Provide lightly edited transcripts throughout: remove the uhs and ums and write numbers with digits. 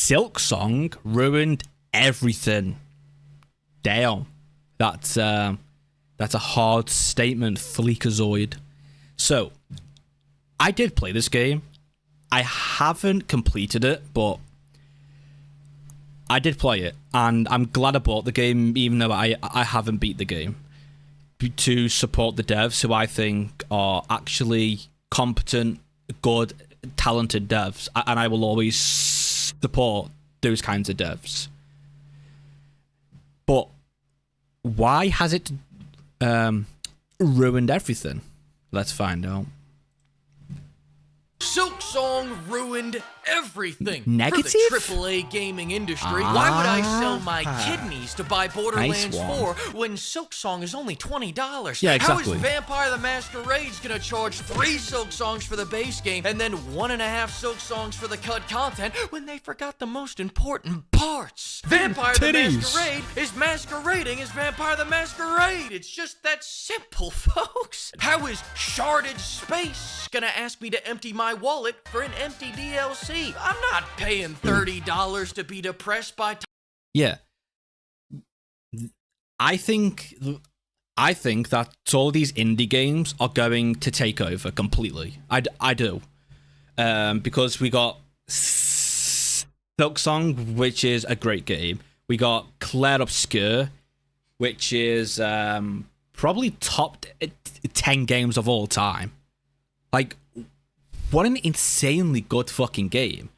Silksong ruined everything. Damn. That's a hard statement, Fleekazoid. So, I did play this game. I haven't completed it, but I did play it, and I'm glad I bought the game, even though I haven't beat the game, to support the devs, who I think are actually competent, good, talented devs, and I will always support those kinds of devs. But why has it ruined everything? Let's find out. Silksong ruined everything Negative? for the AAA gaming industry. Why would I sell my kidneys to buy Borderlands 4 when Silksong is only $20? Yeah, How exactly. is Vampire the Masquerade's gonna charge 3 Silksongs for the base game and then 1.5 Silksongs for the cut content when they forgot the most important parts? Vampire the Titties. Masquerade is masquerading as Vampire the Masquerade. It's just that simple, folks. How is Sharded Space gonna ask me to empty my wallet for an empty DLC? I'm not paying $30 to be depressed by Yeah. I think that all these indie games are going to take over completely. I do. Because we got Silksong, which is a great game. We got Claire Obscure, which is probably top 10 games of all time. Like, what an insanely good fucking game.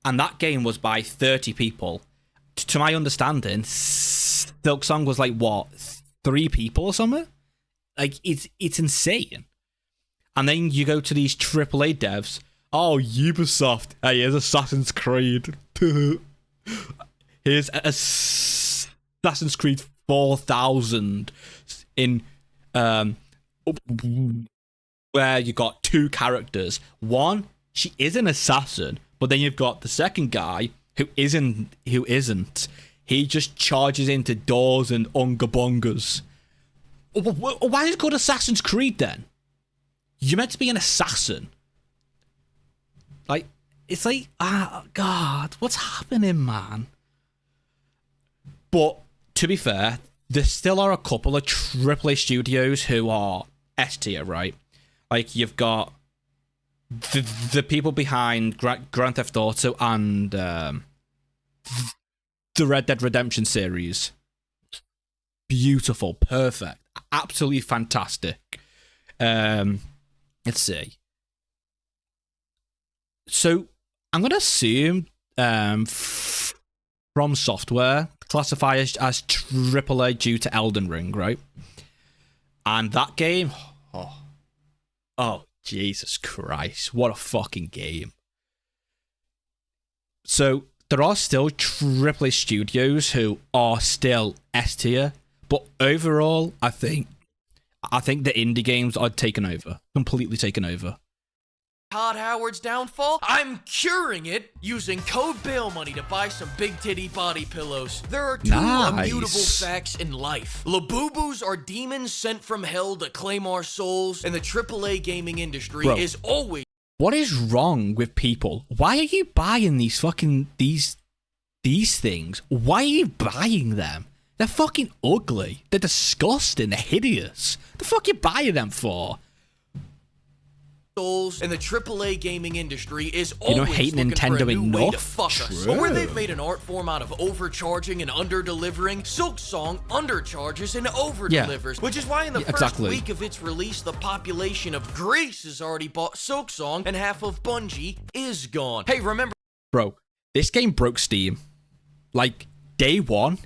And that game was by 30 people. To my understanding, Silksong was like, what, 3 people or something? Like, it's insane. And then you go to these AAA devs. Oh, Ubisoft. Hey, here's Assassin's Creed. Here's Assassin's Creed 4000 in where you got 2 characters. One, she is an assassin, but then you've got the second guy who isn't. He just charges into doors and unga bungas. Why is it called Assassin's Creed then? You're meant to be an assassin. Like, it's like, God, what's happening, man? But to be fair, there still are a couple of AAA studios who are S tier, right? Like, you've got the people behind Grand Theft Auto and the Red Dead Redemption series. Beautiful, perfect, absolutely fantastic. Let's see. So, I'm going to assume From Software classify as AAA due to Elden Ring, right? And that game... Oh, Jesus Christ. What a fucking game. So, there are still AAA studios who are still S tier, but overall, I think the indie games are taken over. Completely taken over. Todd Howard's downfall? I'm curing it using code bail money to buy some big titty body pillows. There are 2 immutable facts in life. Labubus are demons sent from hell to claim our souls, and the AAA gaming industry is always... What is wrong with people? Why are you buying these fucking... These things? Why are you buying them? They're fucking ugly. They're disgusting. They're hideous. The fuck you buying them for? souls, and the AAA gaming industry is always hate looking Nintendo for a new way enough? to fuck us. But where they've made an art form out of overcharging and underdelivering, Silksong undercharges and overdelivers, which is why in the first week of its release, the population of Greece has already bought Silksong, and half of Bungie is gone. Hey, remember... Bro, this game broke Steam. Like, day one,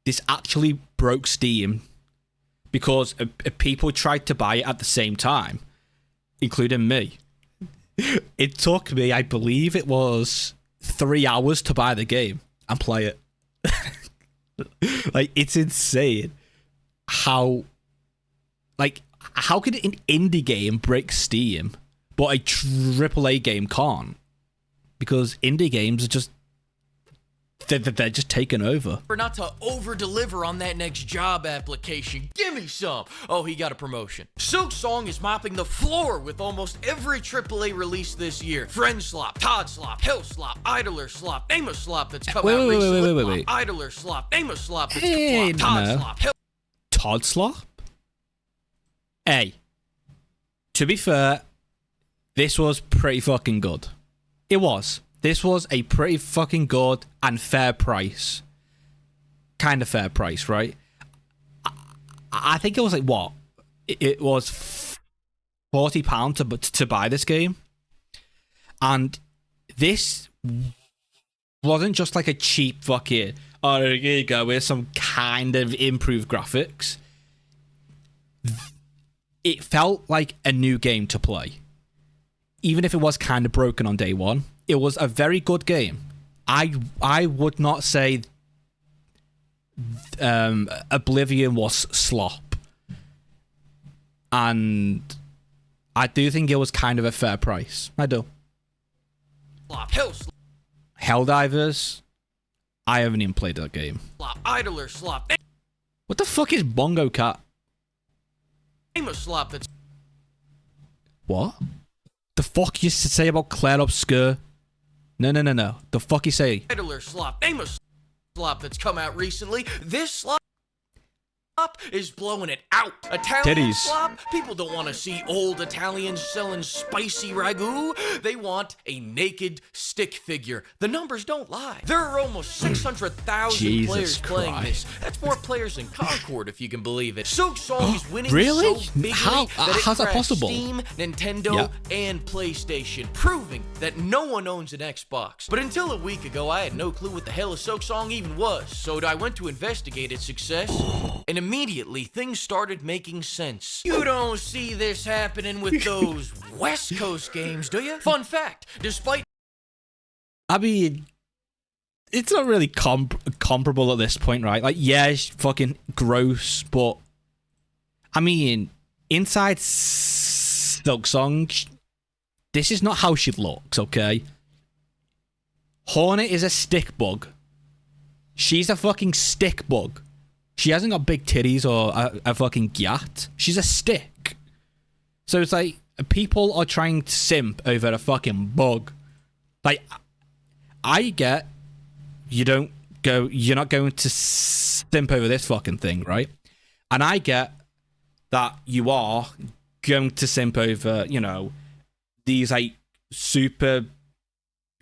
this actually broke Steam because people tried to buy it at the same time, including me. It took me, I believe it was 3 hours to buy the game and play it. Like, it's insane how could an indie game break Steam, but a AAA game can't? Because indie games are just they're just taking over. Or not to over-deliver on that next job application. Give me some. Oh, he got a promotion. Silksong is mopping the floor with almost every AAA release this year. Friend Slop, Todd Slop, Hill Slop, Idler Slop, name a slop that's come out recently. Wait. Idler Slop, name a slop that's Hey, Todd no. Slop, Hill. Todd Slop? Hey, to be fair, this was pretty fucking good. It was. This was a pretty fucking good and fair price. Kind of fair price, right? I think it was like, what? It was £40 to buy this game. And this wasn't just like a cheap fucking, oh, here you go, here's some kind of improved graphics. It felt like a new game to play. Even if it was kind of broken on day one, it was a very good game. I would not say Oblivion was slop. And I do think it was kind of a fair price. I do. Helldivers, I haven't even played that game. Idler Slop. What the fuck is Bongo Cat? Name a slop that's... What? The fuck you say about Claire Obscure? No. The fuck you say? Idler Slop. Name a slop that's come out recently. This slop is blowing it out. Italian Titties. slop? People don't want to see old Italians selling spicy ragu. They want a naked stick figure. The numbers don't lie. There are almost 600,000 Jesus players playing Christ. this. That's more players than Concord, if you can believe it. Silksong is winning Really? so bigly How? that it How's that cracks possible? Steam, Nintendo, and PlayStation, proving that no one owns an Xbox. But until a week ago, I had no clue what the hell a Silksong even was. So I went to investigate its success, and immediately things started making sense. You don't see this happening with those West Coast games, do you? Fun fact, despite... I mean, it's not really comparable at this point, right? Like, yeah, it's fucking gross, but I mean, inside Silksong, this is not how she looks, okay? Hornet is a stick bug. She's a fucking stick bug. She hasn't got big titties or a fucking gyat. She's a stick. So it's like, people are trying to simp over a fucking bug. Like, I get you're not going to simp over this fucking thing, right? And I get that you are going to simp over, you know, these like super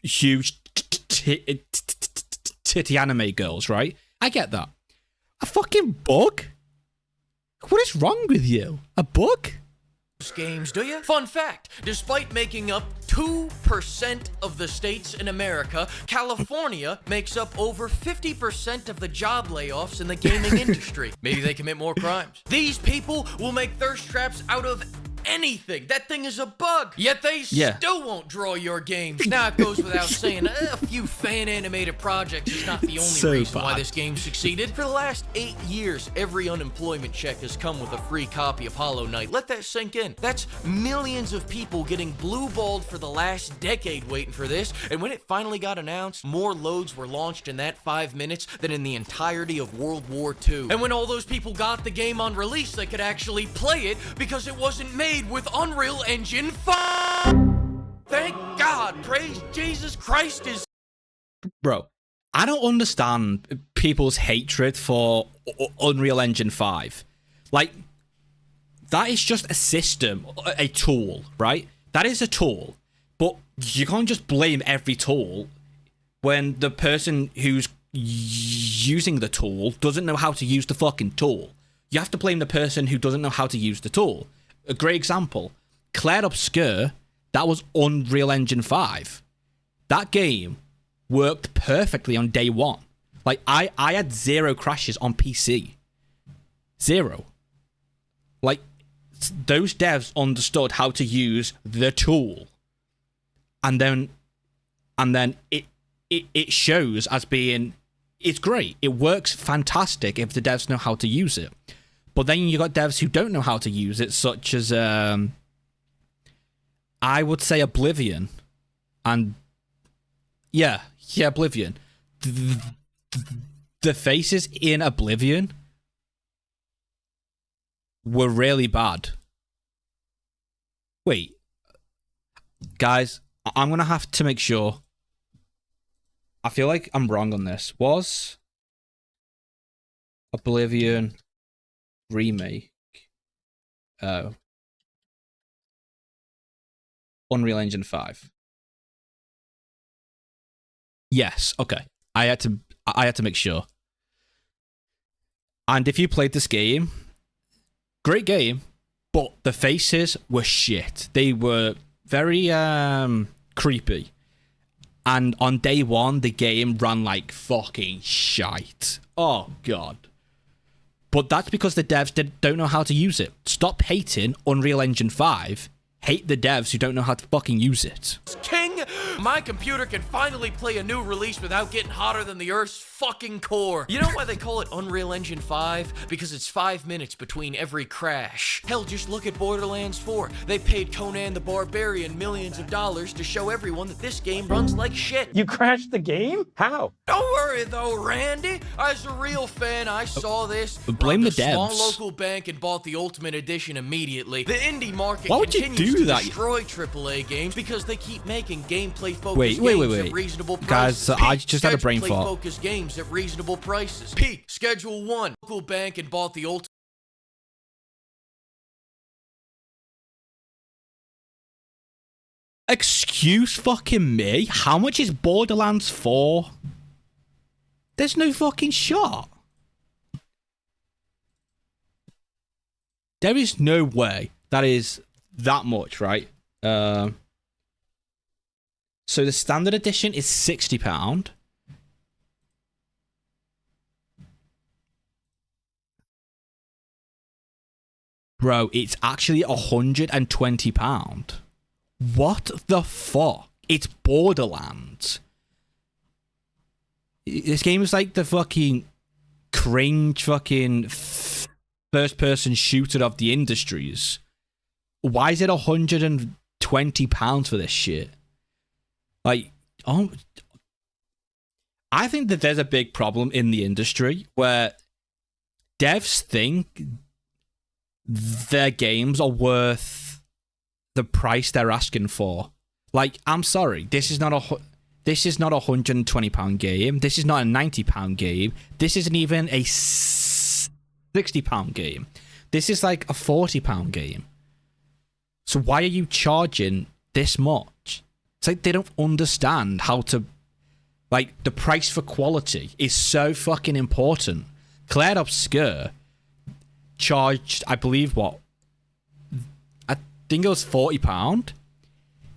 huge titty anime girls, right? I get that. A fucking bug? What is wrong with you? A bug? games, do you? Fun fact, despite making up 2% of the states in America, California makes up over 50% of the job layoffs in the gaming industry. Maybe they commit more crimes. These people will make thirst traps out of anything. That thing is a bug. Yet they still won't draw your games. Now it goes without saying, a few fan-animated projects is not the only reason why this game succeeded. For the last 8 years, every unemployment check has come with a free copy of Hollow Knight. Let that sink in. That's millions of people getting blue-balled for the last decade waiting for this, and when it finally got announced, more loads were launched in that 5 minutes than in the entirety of World War II. And when all those people got the game on release, they could actually play it because it wasn't made with Unreal Engine 5. Thank God. Praise Jesus Christ is... Bro, I don't understand people's hatred for Unreal Engine 5. Like, that is just a system, a tool, right? That is a tool. But you can't just blame every tool when the person who's using the tool doesn't know how to use the fucking tool. You have to blame the person who doesn't know how to use the tool. A great example, Claire Obscure, that was Unreal Engine 5. That game worked perfectly on day one. Like, I had 0 crashes on PC. 0. Like, those devs understood how to use the tool. And then it shows as being, it's great. It works fantastic if the devs know how to use it. But then you got devs who don't know how to use it, such as, I would say Oblivion. And, yeah, Oblivion. the faces in Oblivion were really bad. Wait, guys, I'm gonna have to make sure. I feel like I'm wrong on this. Was Oblivion remake Unreal Engine 5? Yes. Okay. I had to make sure. And if you played this game, great game, but the faces were shit. They were very creepy. And on day one, the game ran like fucking shite. Oh, God. But that's because the devs don't know how to use it. Stop hating Unreal Engine 5. Hate the devs who don't know how to fucking use it. King, my computer can finally play a new release without getting hotter than the Earth's fucking core. You know why they call it Unreal Engine 5? Because it's 5 minutes between every crash. Hell, just look at Borderlands 4. They paid Conan the Barbarian millions of dollars to show everyone that this game runs like shit. You crashed the game? How? Don't worry though, Randy. As a real fan, I saw this. Blame the devs. Small local bank and bought the Ultimate Edition immediately. The indie market Why would you continues do to that? destroy AAA games because they keep making gameplay-focused Wait. games at reasonable prices. Guys, I just had a brain fart. Focused games at reasonable prices. Peak Schedule 1. Local bank and bought the Ultimate. Excuse fucking me? How much is Borderlands 4? There's no fucking shot. There is no way that is that much, right? So the standard edition is £60. Bro, it's actually £120. What the fuck? It's Borderlands. This game is like the fucking cringe fucking first-person shooter of the industries. Why is it £120 for this shit? Like, oh, I think that there's a big problem in the industry where devs think their games are worth the price they're asking for. Like, I'm sorry, this is not a £120 game. This is not a £90 game. This isn't even a £60 game. This is like a £40 game. So why are you charging this much? It's like they don't understand how to... Like, the price for quality is so fucking important. Claire Obscure charged, I believe, what? I think it was £40.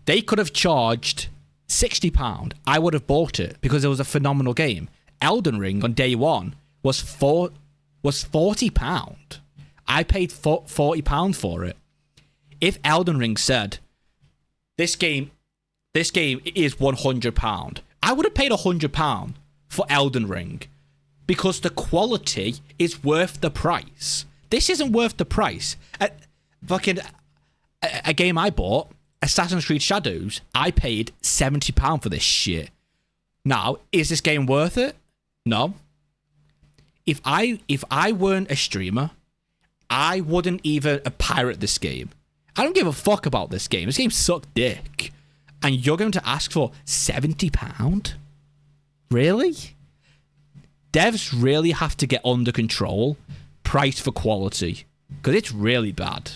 They could have charged £60. I would have bought it because it was a phenomenal game. Elden Ring on day one was £40. I paid £40 for it. If Elden Ring said this game is £100, I would have paid £100 for Elden Ring because the quality is worth the price. This isn't worth the price. A game I bought, Assassin's Creed Shadows, I paid £70 for this shit. Now, is this game worth it? No. If I weren't a streamer, I wouldn't even pirate this game. I don't give a fuck about this game. This game sucked dick. And you're going to ask for £70? Really? Devs really have to get under control. Price for quality. Because it's really bad.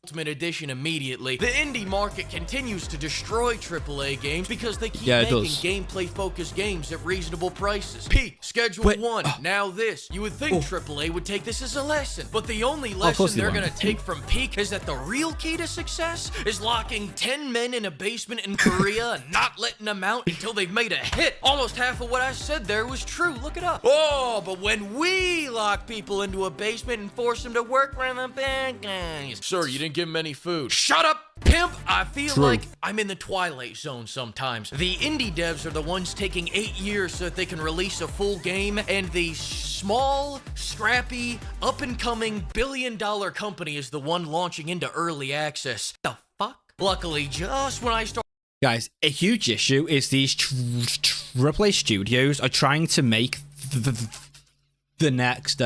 Ultimate Edition immediately. The indie market continues to destroy AAA games because they keep making gameplay-focused games at reasonable prices. Peak Schedule 1. Now this. You would think AAA would take this as a lesson, but the only lesson they're gonna take from Peak is that the real key to success is locking 10 men in a basement in Korea and not letting them out until they've made a hit. Almost half of what I said there was true. Look it up. Oh, but when we lock people into a basement and force them to work around the bad guys. Sir, you didn't give him any food. Shut up, pimp! I feel like I'm in the Twilight Zone sometimes. The indie devs are the ones taking 8 years so that they can release a full game, and the small, scrappy, up-and-coming billion-dollar company is the one launching into early access. The fuck? Luckily, just when I start Guys, a huge issue is these AAA studios are trying to make the next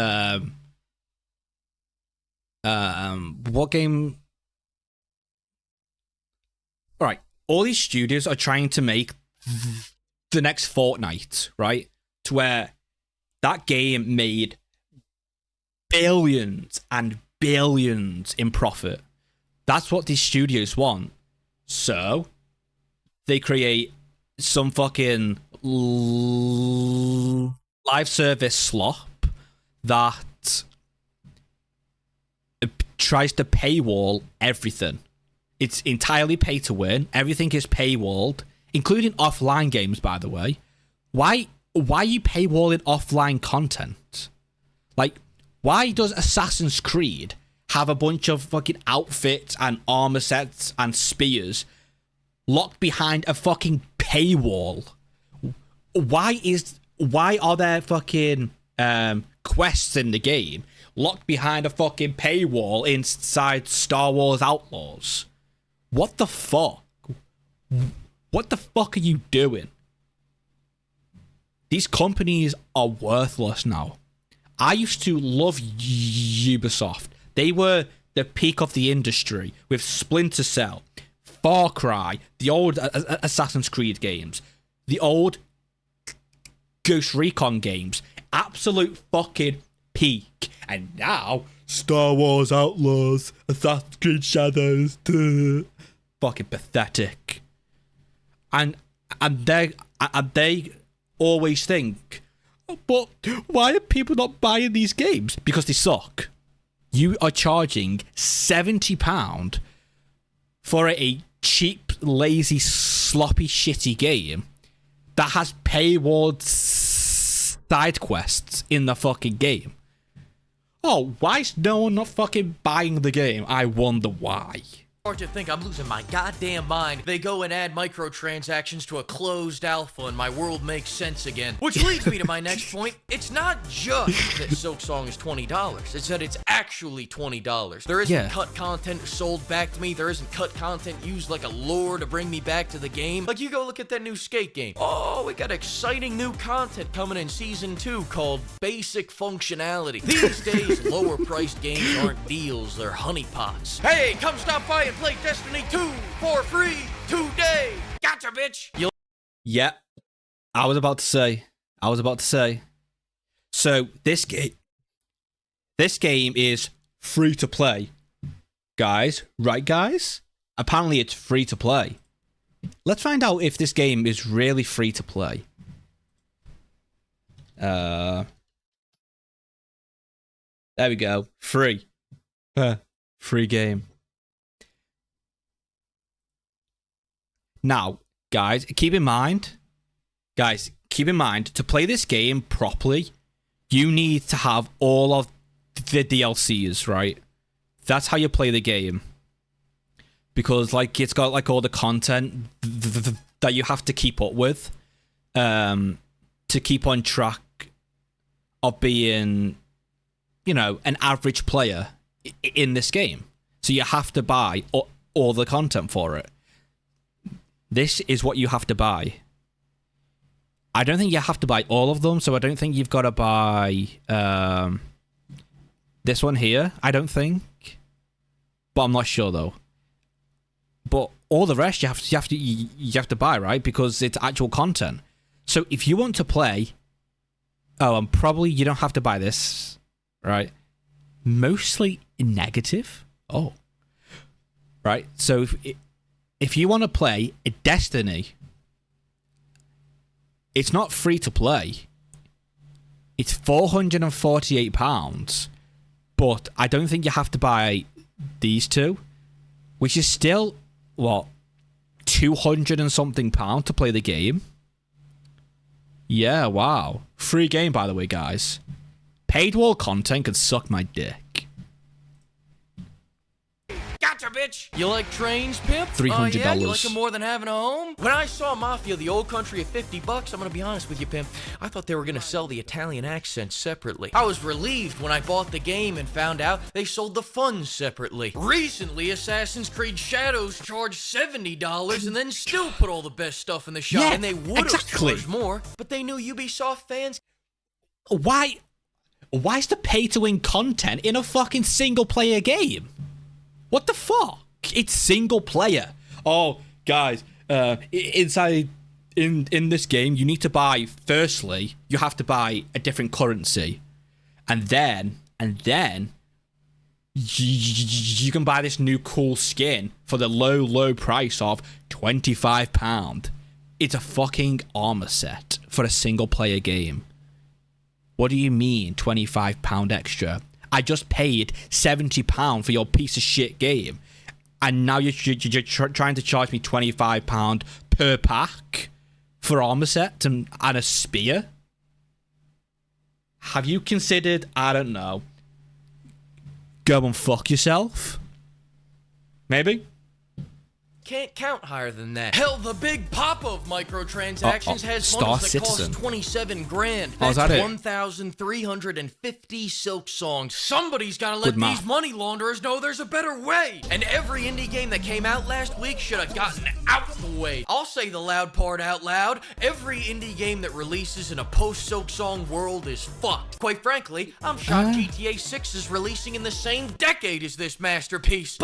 what game? All right, all these studios are trying to make the next Fortnite, right? To where that game made billions and billions in profit. That's what these studios want. So they create some fucking live service slop that tries to paywall everything. It's entirely pay to win. Everything is paywalled, including offline games, by the way. Why are you paywalling offline content? Like, why does Assassin's Creed have a bunch of fucking outfits and armor sets and spears locked behind a fucking paywall? Why are there fucking quests in the game locked behind a fucking paywall inside Star Wars Outlaws? What the fuck? What the fuck are you doing? These companies are worthless now. I used to love Ubisoft. They were the peak of the industry with Splinter Cell, Far Cry, the old Assassin's Creed games, the old Ghost Recon games. Absolute fucking peak. And now, Star Wars Outlaws, Assassin's Creed Shadows, fucking pathetic. And they always think, but why are people not buying these games? Because they suck. You are charging £70 for a cheap, lazy, sloppy, shitty game that has paywalled side quests in the fucking game. Oh, why is no one not fucking buying the game? I wonder why. Or to think I'm losing my goddamn mind, they go and add microtransactions to a closed alpha and my world makes sense again. Which leads me to my next point. It's not just that Silksong is $20. It's that it's actually $20. There isn't cut content sold back to me. There isn't cut content used like a lure to bring me back to the game. Like, you go look at that new skate game. Oh, we got exciting new content coming in Season 2 called Basic Functionality. These days, lower priced games aren't deals, they're honeypots. Hey, come stop by and play Destiny 2 for free today. Gotcha, bitch. Yeah, I was about to say. So this game is free to play, guys. Right, guys? Apparently, it's free to play. Let's find out if this game is really free to play. There we go. Free. Free game. Now, guys, keep in mind, to play this game properly, you need to have all of the DLCs, right? That's how you play the game. Because, like, it's got, like, all the content that you have to keep up with to keep on track of being, you know, an average player in this game. So you have to buy all the content for it. This is what you have to buy. I don't think you have to buy all of them, so I don't think you've got to buy this one here, I don't think. But I'm not sure, though. But all the rest you have to buy, right? Because it's actual content. So if you want to play... Oh, and probably you don't have to buy this, right? Mostly negative. Oh. Right, so... If you want to play a Destiny, it's not free to play. It's £448, but I don't think you have to buy these two, which is still, what, 200 and something pound to play the game? Yeah, wow. Free game, by the way, guys. Paid wall content can suck my dick. Gotcha, bitch. You like trains, pimp? $300. Yeah? You like them more than having a home? When I saw Mafia: The Old Country at $50, I'm gonna be honest with you, pimp, I thought they were gonna sell the Italian accent separately. I was relieved when I bought the game and found out they sold the funds separately. Recently, Assassin's Creed Shadows charged $70 and then still put all the best stuff in the shop. Yeah, and they would have exactly. charged more, but they knew Ubisoft fans. Why is the pay-to-win content in a fucking single-player game? What the fuck? It's single-player. Oh, guys, inside in this game, you need to buy. Firstly, you have to buy a different currency, and then you can buy this new cool skin for the low price of £25. It's a fucking armor set for a single-player game. What do you mean, £25 extra? I just paid £70 for your piece of shit game, and now you're trying to charge me £25 per pack for armor set and a spear? Have you considered, I don't know, go and fuck yourself? Maybe? Can't count higher than that. Hell, the big pop of microtransactions has Star bundles that Citizen. cost 27 grand. Oh, is That's that it? 1,350 Silksongs. Somebody's gotta let Good math. these money launderers know there's a better way. And every indie game that came out last week should have gotten out the way. I'll say the loud part out loud. Every indie game that releases in a post-Silksong world is fucked. Quite frankly, I'm shocked GTA 6 is releasing in the same decade as this masterpiece.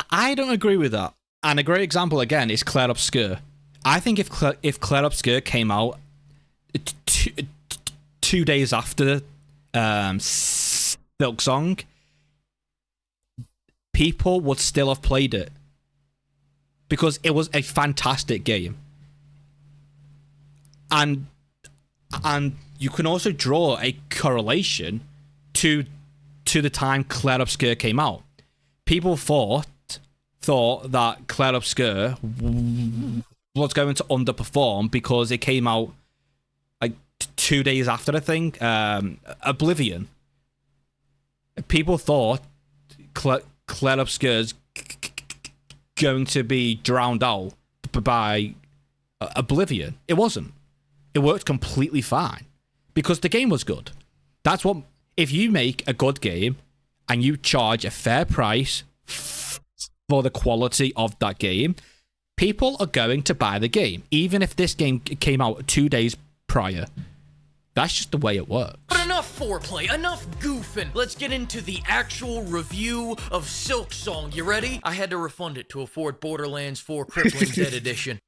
I don't agree with that. And a great example, again, is Claire Obscure. I think if Claire Obscure came out 2 days after Silksong, people would still have played it. Because it was a fantastic game. And you can also draw a correlation to the time Claire Obscure came out. People thought that Claire Obscure was going to underperform because it came out like 2 days after, I think, Oblivion. People thought Claire Obscure's going to be drowned out by Oblivion. It wasn't. It worked completely fine because the game was good. That's what, if you make a good game and you charge a fair price for the quality of that game, people are going to buy the game, even if this game came out 2 days prior. That's just the way it works. But enough foreplay, enough goofing. Let's get into the actual review of Silksong. You ready? I had to refund it to afford Borderlands 4 Crippling Dead Edition.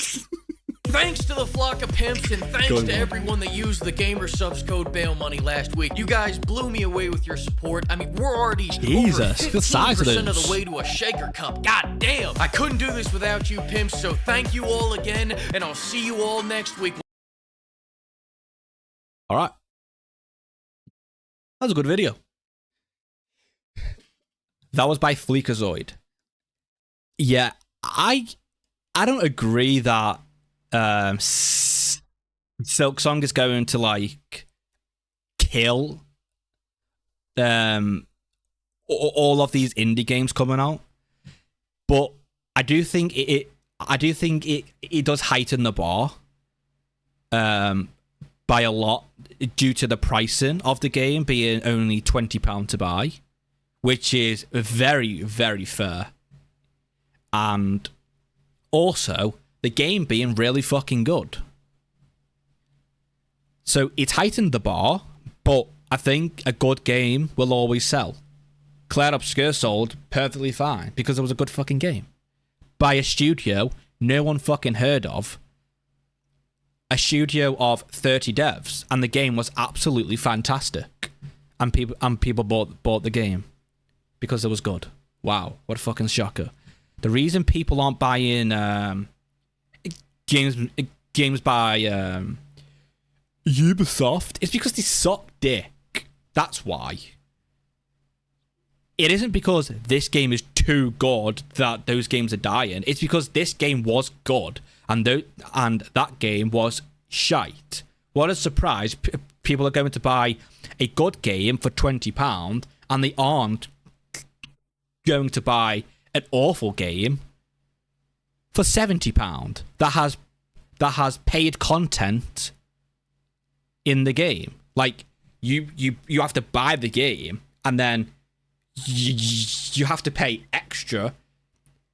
Thanks to the flock of pimps, and thanks to everyone that used the Gamer Subs code bail money last week. You guys blew me away with your support. I mean, we're already Jesus, over the size of 15% of this. the way to a shaker cup. God damn! I couldn't do this without you pimps, so thank you all again, and I'll see you all next week. All right. That was a good video. That was by Fleekazoid. Yeah, I don't agree that Silksong is going to like kill all of these indie games coming out, but I do think it does heighten the bar by a lot due to the pricing of the game being only £20 to buy, which is very, very fair, and also the game being really fucking good. So it's heightened the bar, but I think a good game will always sell. Claire Obscure sold perfectly fine because it was a good fucking game by a studio no one fucking heard of. A studio of 30 devs, and the game was absolutely fantastic, and people bought the game because it was good. Wow, what a fucking shocker! The reason people aren't buying games by Ubisoft is because they suck dick. That's why. It isn't because this game is too good that those games are dying. It's because this game was good and that game was shite. What a surprise. People are going to buy a good game for £20 and they aren't going to buy an awful game for £70 that has paid content in the game. Like, you have to buy the game, and then you have to pay extra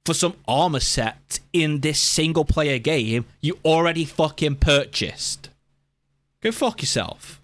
for some armor set in this single player game you already fucking purchased. Go fuck yourself.